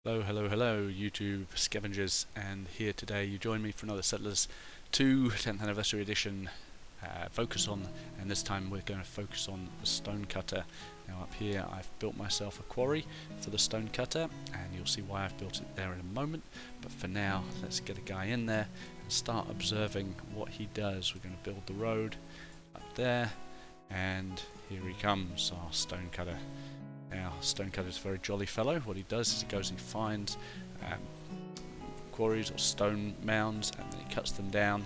Hello, hello, hello, YouTube scavengers, and here today you join me for another Settlers 2 10th Anniversary Edition focus on, and this time we're going to focus on the Stonecutter. Now up here I've built myself a quarry for the Stonecutter, and you'll see why I've built it there in a moment, but for now let's get a guy in there and start observing what he does. We're going to build the road up there, and here he comes, our Stonecutter. Now, Stonecutter's a very jolly fellow. What he does is he goes and he finds quarries or stone mounds, and then he cuts them down.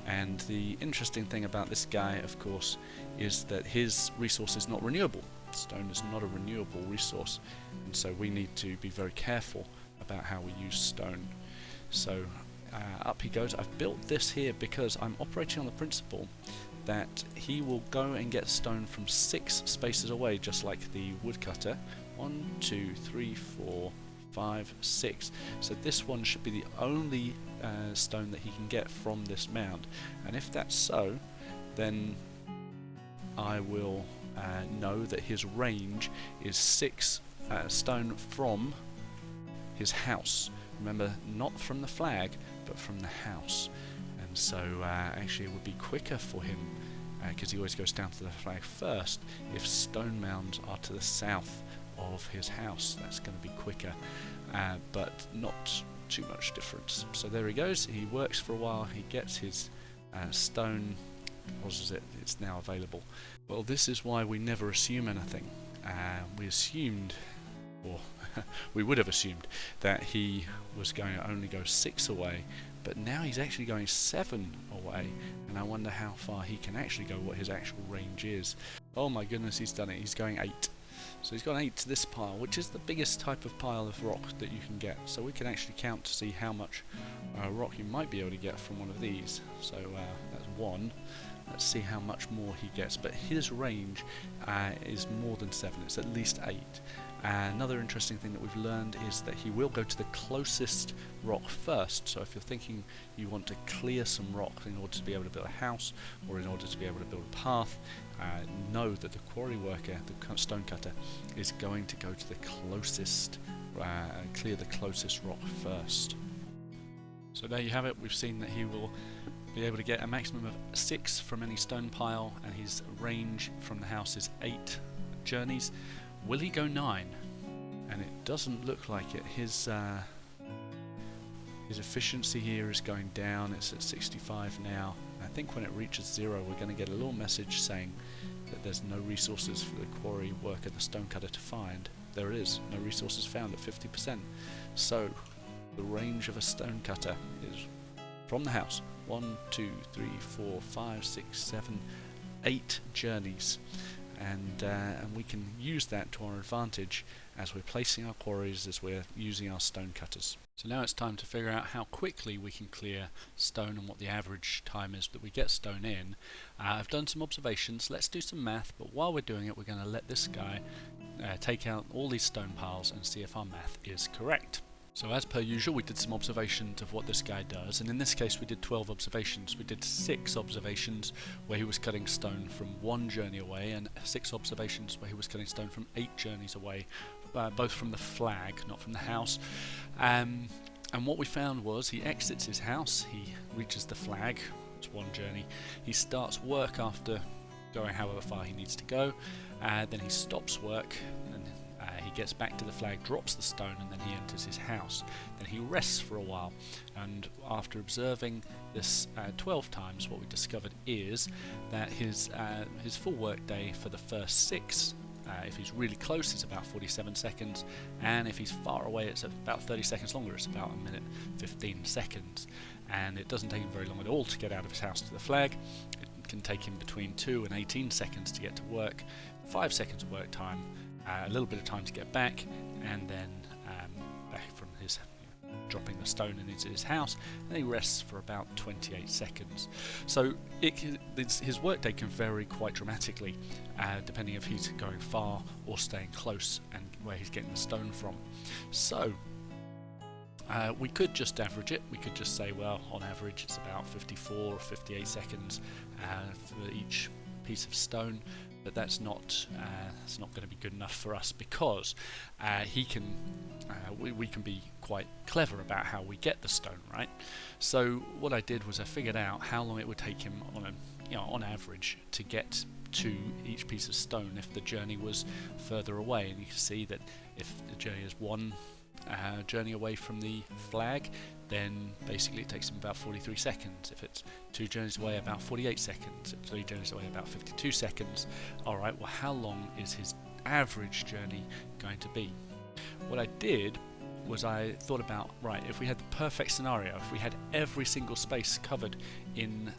And the interesting thing about this guy, of course, is that his resource is not renewable. Stone is not a renewable resource, and so we need to be very careful about how we use stone. So up he goes. I've built this here because I'm operating on the principle that he will go and get stone from 6 spaces away, just like the woodcutter. 1, 2, 3, 4, 5, 6. So this one should be the only stone that he can get from this mound. And if that's so, then I will know that his range is 6 stone from his house. Remember, not from the flag, but from the house. And so actually it would be quicker for him, because he always goes down to the flag first, if stone mounds are to the south of his house. That's going to be quicker, but not too much difference. So there he goes, he works for a while, he gets his stone, deposits it, it's now available. Well, this is why we never assume anything. We assumed, or we would have assumed, that he was going to only go 6 away, but now he's actually going 7 away, and I wonder how far he can actually go, what his actual range is. Oh my goodness, he's done it, he's going 8. So he's gone 8 to this pile, which is the biggest type of pile of rock that you can get. So we can actually count to see how much rock you might be able to get from one of these. So that's 1. Let's see how much more he gets, but his range is more than 7, it's at least 8. Another interesting thing that we've learned is that he will go to the closest rock first. So if you're thinking you want to clear some rock in order to be able to build a house, or in order to be able to build a path, know that the quarry worker, the stonecutter, is going to go to the closest, clear the closest rock first. So there you have it, we've seen that he will be able to get a maximum of 6 from any stone pile, and his range from the house is 8 journeys. Will he go 9? And it doesn't look like it. His efficiency here is going down, it's at 65 now. I think when it reaches 0 we're going to get a little message saying that there's no resources for the quarry worker, the stonecutter, to find. There it is, no resources found at 50%. So the range of a stonecutter is from the house 1, 2, 3, 4, 5, 6, 7, 8 journeys. And we can use that to our advantage as we're placing our quarries, as we're using our stone cutters. So now it's time to figure out how quickly we can clear stone and what the average time is that we get stone in. I've done some observations, let's do some math, but while we're doing it we're going to let this guy take out all these stone piles and see if our math is correct. So as per usual, we did some observations of what this guy does, and in this case we did 12 observations. We did 6 observations where he was cutting stone from 1 journey away, and 6 observations where he was cutting stone from 8 journeys away, both from the flag, not from the house. And what we found was he exits his house, he reaches the flag, it's 1 journey, he starts work after going however far he needs to go, then he stops work, and he gets back to the flag, drops the stone, and then he enters his house. Then he rests for a while, and after observing this 12 times, what we discovered is that his full work day for the first 6, if he's really close, it's about 47 seconds, and if he's far away it's about 30 seconds longer, it's about 1 minute 15 seconds, and it doesn't take him very long at all to get out of his house to the flag. It can take him between 2 and 18 seconds to get to work, 5 seconds of work time, a little bit of time to get back, and then back from his dropping the stone into his house, and he rests for about 28 seconds. So his workday can vary quite dramatically, depending if he's going far or staying close and where he's getting the stone from. So we could just average it. We could just say, well, on average it's about 54 or 58 seconds for each piece of stone, but that's not going to be good enough for us, because we can be quite clever about how we get the stone, right? So what I did was I figured out how long it would take him on average to get to each piece of stone if the journey was further away. And you can see that if the journey is one journey away from the flag, then basically it takes him about 43 seconds. If it's 2 journeys away, about 48 seconds. If 3 journeys away, about 52 seconds. Alright, well, how long is his average journey going to be? What I did was I thought about, right, if we had the perfect scenario, if we had every single space covered in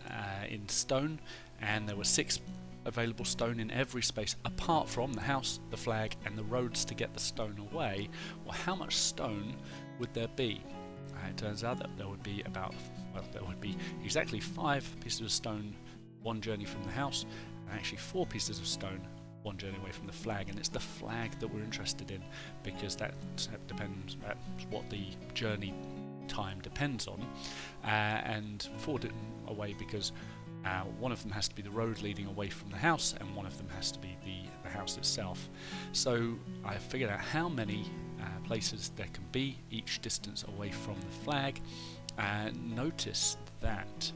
stone, and there were 6 available stone in every space apart from the house, the flag, and the roads to get the stone away, well, how much stone would there be? It turns out that there would be exactly 5 pieces of stone 1 journey from the house, and actually 4 pieces of stone 1 journey away from the flag. And it's the flag that we're interested in, because that depends, that's what the journey time depends on, and 4 away because one of them has to be the road leading away from the house, and one of them has to be the house itself. So I figured out how many places there can be each distance away from the flag. Notice that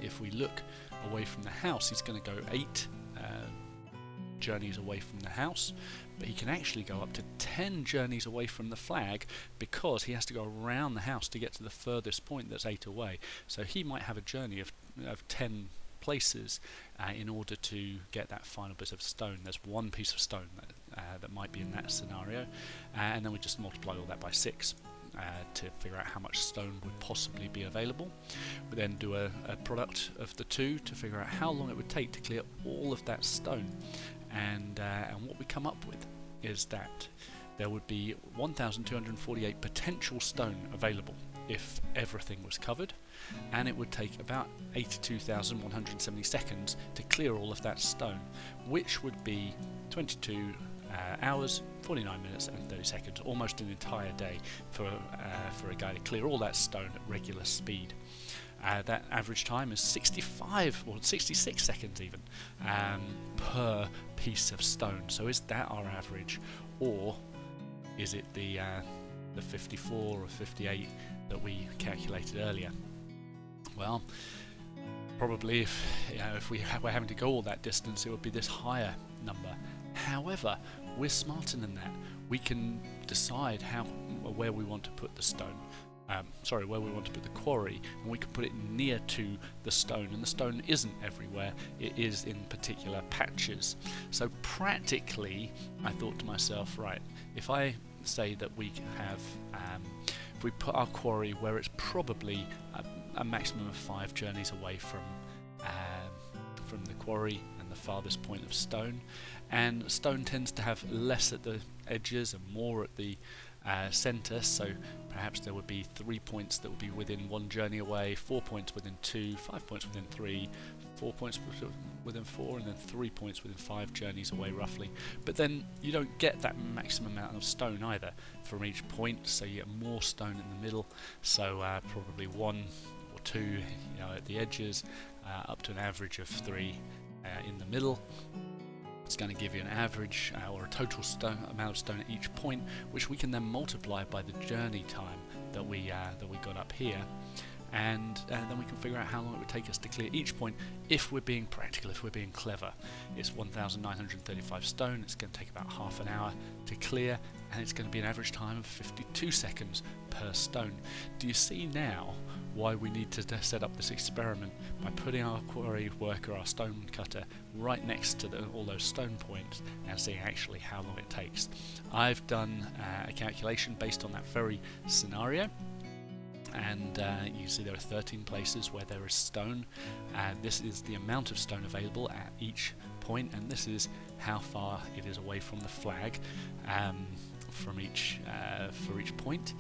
if we look away from the house, he's going to go 8 journeys away from the house, but he can actually go up to 10 journeys away from the flag, because he has to go around the house to get to the furthest point that's 8 away. So he might have a journey of 10 places in order to get that final bit of stone. There's 1 piece of stone that might be in that scenario, and then we just multiply all that by 6 to figure out how much stone would possibly be available. We then do a product of the 2 to figure out how long it would take to clear all of that stone, and what we come up with is that there would be 1,248 potential stone available if everything was covered, and it would take about 82,170 seconds to clear all of that stone, which would be 22 hours, 49 minutes and 30 seconds, almost an entire day for a guy to clear all that stone at regular speed. That average time is 65 or 66 seconds even per piece of stone. So is that our average, or is it the 54 or 58 that we calculated earlier? Well, probably if we were having to go all that distance, it would be this higher number. However, we're smarter than that. We can decide where we want to put the stone. Where we want to put the quarry, and we can put it near to the stone, and the stone isn't everywhere, it is in particular patches. So practically, I thought to myself, right, if I say that we have, if we put our quarry where it's probably a maximum of 5 journeys away from the quarry and the farthest point of stone, and stone tends to have less at the edges and more at the centre, so perhaps there would be 3 points that would be within 1 journey away, 4 points within 2, 5 points within 3, 4 points within 4, and then 3 points within 5 journeys away roughly. But then you don't get that maximum amount of stone either from each point, so you get more stone in the middle, so probably 1 or 2 at the edges, up to an average of 3 in the middle. It's going to give you an average or a total amount of stone at each point, which we can then multiply by the journey time that we got up here, and then we can figure out how long it would take us to clear each point if we're being practical, if we're being clever. It's 1,935 stone, it's going to take about half an hour to clear, and it's going to be an average time of 52 seconds per stone. Do you see now why we need to set up this experiment by putting our quarry worker, our stone cutter, right next to all those stone points and seeing actually how long it takes? I've done a calculation based on that very scenario, and you see there are 13 places where there is stone. This is the amount of stone available at each point, and this is how far it is away from the flag for each point,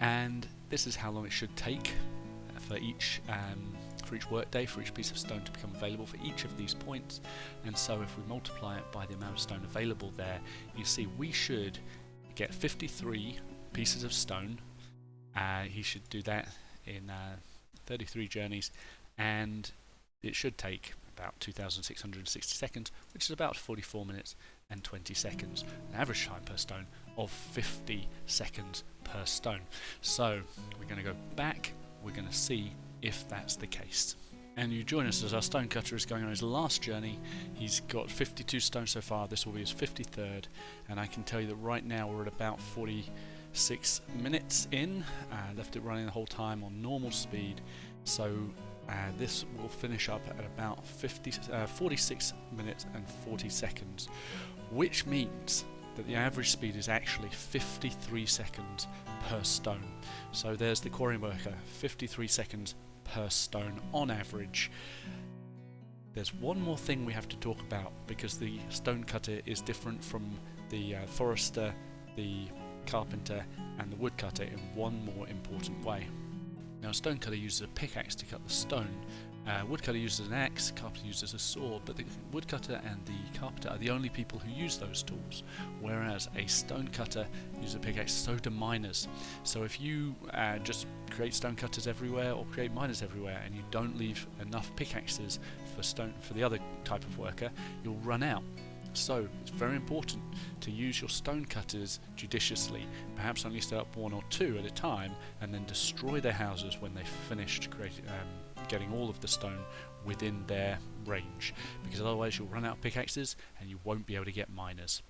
and this is how long it should take for each workday for each piece of stone to become available for each of these points. And so if we multiply it by the amount of stone available there, you see we should get 53 pieces of stone. He should do that in 33 journeys, and it should take about 2,660 seconds, which is about 44 minutes and 20 seconds. An average time per stone of 50 seconds per stone. So we're going to go back, we're going to see if that's the case. And you join us as our stonecutter is going on his last journey. He's got 52 stones so far, this will be his 53rd, and I can tell you that right now we're at about 46 minutes in, left it running the whole time on normal speed, so this will finish up at about 46 minutes and 40 seconds, which means that the average speed is actually 53 seconds per stone. So there's the quarry worker, 53 seconds per stone on average. There's one more thing we have to talk about, because the stonecutter is different from the forester, the carpenter and the woodcutter in one more important way. Now, a stonecutter uses a pickaxe to cut the stone, woodcutter uses an axe, carpenter uses a sword, but the woodcutter and the carpenter are the only people who use those tools, whereas a stonecutter uses a pickaxe, so do miners. So if you just create stonecutters everywhere or create miners everywhere and you don't leave enough pickaxes for the other type of worker, you'll run out. So it's very important to use your stonecutters judiciously, perhaps only set up one or two at a time, and then destroy their houses when they've finished getting all of the stone within their range, because otherwise you'll run out of pickaxes and you won't be able to get miners.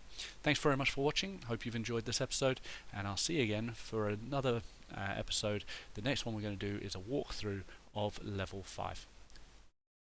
Thanks very much for watching, hope you've enjoyed this episode, and I'll see you again for another episode. The next one we're going to do is a walkthrough of level 5.